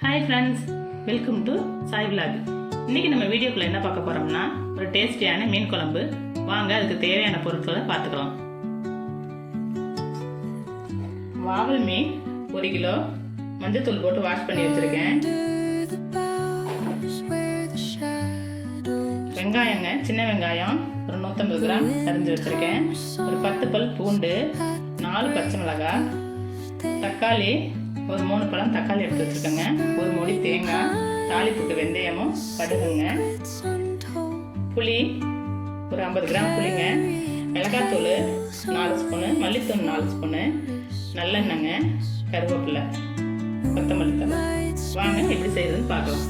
Hi friends, welcome to Sai vlog. இன்றைக்கி நம்ம வீடியோக்குள்ளே என்ன பார்க்க போகிறோம்னா ஒரு டேஸ்டியான மீன் குழம்பு. வாங்க அதுக்கு தேவையான பொருட்களை பார்த்துக்கலாம். வாவல் மீன் 1 கிலோ மஞ்சத்தூள் போட்டு வாஷ் பண்ணி வச்சுருக்கேன். வெங்காயங்க, சின்ன வெங்காயம் ஒரு 150 கிராம் அரிஞ்சு வச்சுருக்கேன். ஒரு 10 பல் பூண்டு, 4 பச்சை மிளகாய், தக்காளி ஒரு 3 பழம் தக்காளி எடுத்து வச்சுருக்கேங்க. ஒரு மூடி தேங்காய், தாளிப்புக்கு வெந்தயமும் கடுகுங்க, புளி ஒரு 50 கிராம் புளிங்க, மிளகாத்தூள் 4 ஸ்பூனு, மல்லித்தூள் 4 ஸ்பூனு, நல்லெண்ணெய்ங்க, கருவேப்பிலை, கொத்தமல்லி தழை. வாங்க எப்படி செய்யறதுன்னு பார்க்கலாம்.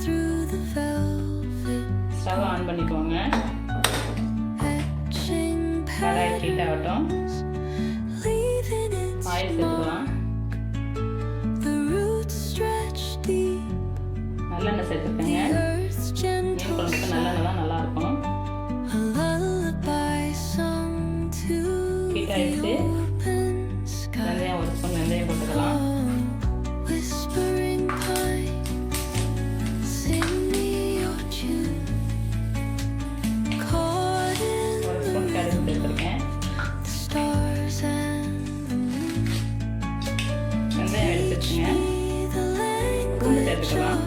ஸ்டவ் ஆன் பண்ணிக்கோங்க. கடாய் ஹீட் ஆகட்டும். ஆயில் சேர்த்துக்கலாம். நல்லெண்ணெய் சேர்த்துக்கங்க. மீன் குழம்புக்கு நல்லெண்ணெய் தான் நல்லாயிருக்கும். ஹீட் ஆகிடுச்சு. வெந்தயம் ஒரு ஸ்பூன் வெந்தயம் போட்டுக்கலாம். ஒரு ஸ்பூன் கடுகு சேர்த்துருக்கேன். வெந்தயம் எடுத்துச்சுங்க. பூண்டு சேர்த்துக்கலாம்.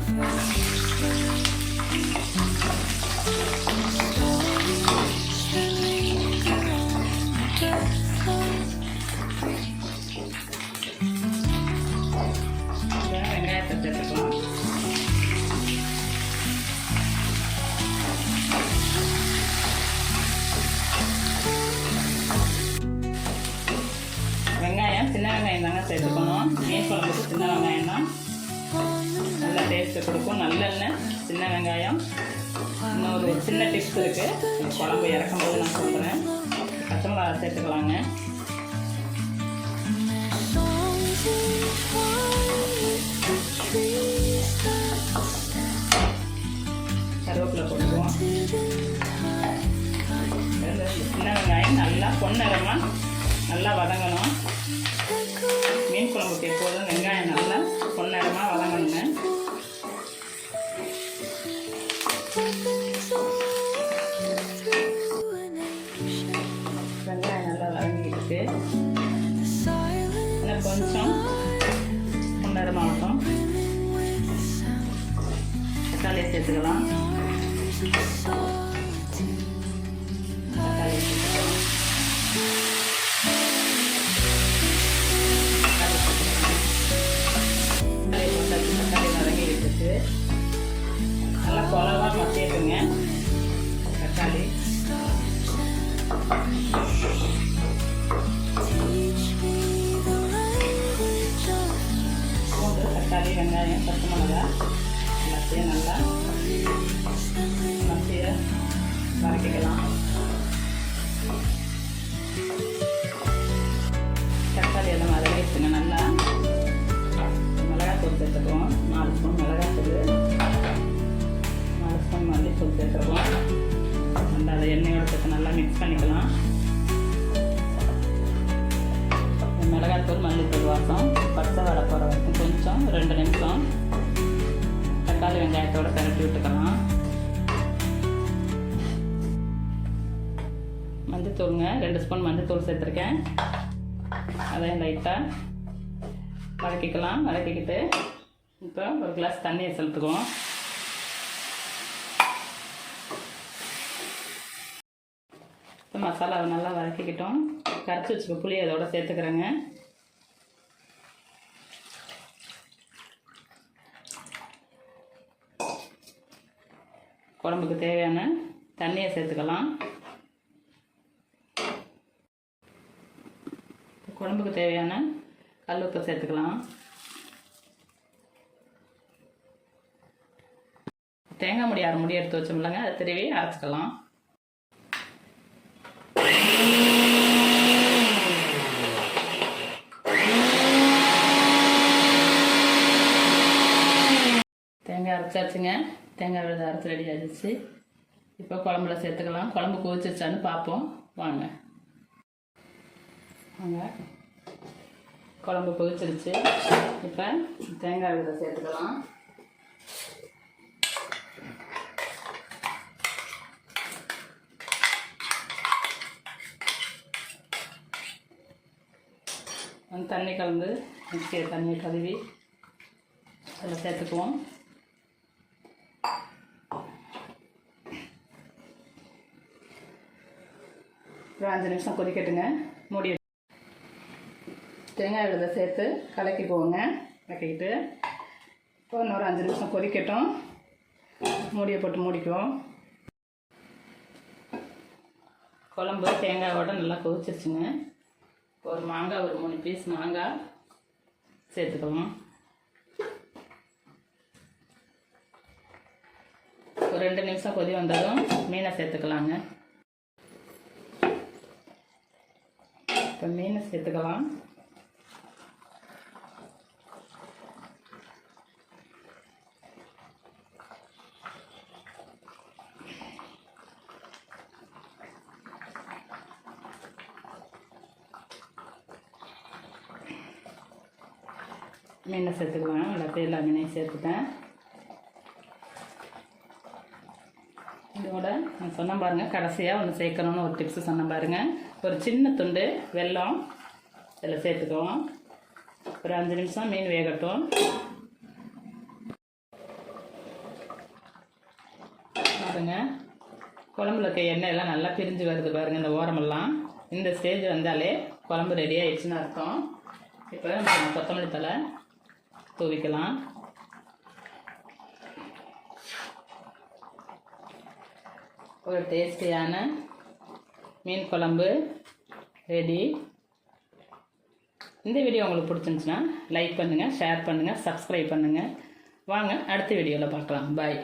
வெங்காயத்தை சேர்த்துக்கலாம். வெங்காயம் சின்ன வெங்காயம் தாங்க சேர்த்துக்கணும். மீன் குழம்புக்கு சின்ன வெங்காயம் தான் நல்லா டேஸ்ட்டு கொடுக்கும். நல்லெண்ணெய், சின்ன வெங்காயம். இன்னொரு சின்ன டிப்ஸ் இருக்குது, குழம்பு இறக்கும் போது நான் சொல்கிறேன். பச்சை மிளகா சேர்த்துக்கலாங்க. கருவேப்பிலை போட்டுக்குவோம். சின்ன வெங்காயம் நல்லா பொன்னிறமாக நல்லா வதங்கணும். மீன் குழம்புக்கு எப்போதும் வெங்காயம் நல்லா பொன்னிறமாக வதங்கணுங்க. வெங்காயம் நல்லா வதங்கிட்டு இன்னும் கொஞ்சம் பொன்னிறமாகட்டும். தக்காளியை சேர்த்துக்கலாம். தக்காளி வதங்கி எடுத்துட்டு நல்லா குழவா மசியட்டுங்க. தக்காளி பூண்டு, தக்காளி, வெங்காயம், பச்சை மிளகா எல்லாத்தையும் நல்லா மசிய வதக்கிக்கலாம். தக்காளி எல்லாம் வதக்கிடுச்சுங்க. நல்லா மிளகாத்தூள் சேர்த்துக்குவோம். 4 ஸ்பூன் மிளகாத்தூள், 4 ஸ்பூன் மல்லித்தூள் சேர்த்துக்குவோம். நல்லா அதை எண்ணெயோட சேர்த்து நல்லா மிக்ஸ் பண்ணிக்கலாம். மிளகாத்தூள், மல்லித்தூள் வாசம் பச்சை வடை போகிற வரைக்கும் கொஞ்சம் 2 நிமிஷம் தக்காளி வெங்காயத்தோடு கரட்டி விட்டுக்கலாம். மஞ்சத்தூளுங்க, 2 ஸ்பூன் மஞ்சத்தூள் சேர்த்துருக்கேன். அதையும் லைட்டாக வதக்கிக்கலாம். வதக்கிக்கிட்டு இப்போ ஒரு கிளாஸ் தண்ணியை செலுத்துக்குவோம். இப்போ மசாலாவை நல்லா வதக்கிக்கிட்டோம். கரைச்சி வச்சுக்க புளி அதோட சேர்த்துக்கிறேங்க. குழம்புக்கு தேவையான தண்ணியை சேர்த்துக்கலாம். குழம்புக்கு தேவையான கல் உப்பை சேர்த்துக்கலாம். தேங்காய் முடி 6 முடி எடுத்து வச்சோம்லங்க, அதை திருவி அரைச்சிக்கலாம். தேங்காய் அரைச்சாச்சுங்க. தேங்காய் விழுது அரைச்சி ரெடி ஆகிடுச்சு. இப்போ குழம்புல சேர்த்துக்கலாம். குழம்பு கொதிச்சிச்சான்னு பார்ப்போம் வாங்க. வாங்க, குழம்பு கொதிச்சிருச்சு. இப்போ தேங்காய் விதை சேர்த்துக்கலாம். அந்த தண்ணி கலந்து மிக்சியை தண்ணியை கழுவி அதில் சேர்த்துக்குவோம். ஒரு 5 நிமிஷம் கொதிக்கட்டுங்க. மூடி தேங்காய் விழுதை சேர்த்து கலக்கிக்குவோங்க. கலக்கிக்கிட்டு இப்போ இன்னொரு 5 நிமிஷம் கொதிக்கட்டும். மூடியை போட்டு மூடிக்குவோம். குழம்பு தேங்காயோட நல்லா கொதிச்சிருச்சுங்க. ஒரு மாங்காய், ஒரு 3 பீஸ் மாங்காய் சேர்த்துக்கலாம். ஒரு 2 நிமிஷம் கொதி வந்ததும் மீனை சேர்த்துக்கலாங்க. இப்போ மீனை சேர்த்துக்கலாம். மீனை சேர்த்துக்கலாம். எல்லா மீனையும் சேர்த்துட்டேன். இதோட நான் சொன்ன பாருங்கள், கடைசியாக ஒன்று சேர்க்கணும்னு ஒரு டிப்ஸு சொன்ன பாருங்கள். ஒரு சின்ன துண்டு வெல்லம் இதில் சேர்த்துக்குவோம். ஒரு 5 நிமிஷம் மீன் வேகட்டும். பாருங்க, குழம்புல இருக்க எண்ணெய் எல்லாம் நல்லா பிரிஞ்சு வருது பாருங்கள். இந்த ஓரமெல்லாம் இந்த ஸ்டேஜ் வந்தாலே குழம்பு ரெடி ஆகிடுச்சுன்னு அர்த்தம். இப்போ நம்ம கொத்தமல்லி தழை தூவிக்கலாம். ஒரு டேஸ்டியான மீன் குழம்பு ரெடி. இந்த வீடியோ உங்களுக்கு பிடிச்சிருந்துச்சுன்னா லைக் பண்ணுங்கள், ஷேர் பண்ணுங்கள், சப்ஸ்கிரைப் பண்ணுங்கள். வாங்க அடுத்த வீடியோவில் பார்க்கலாம். பாய்.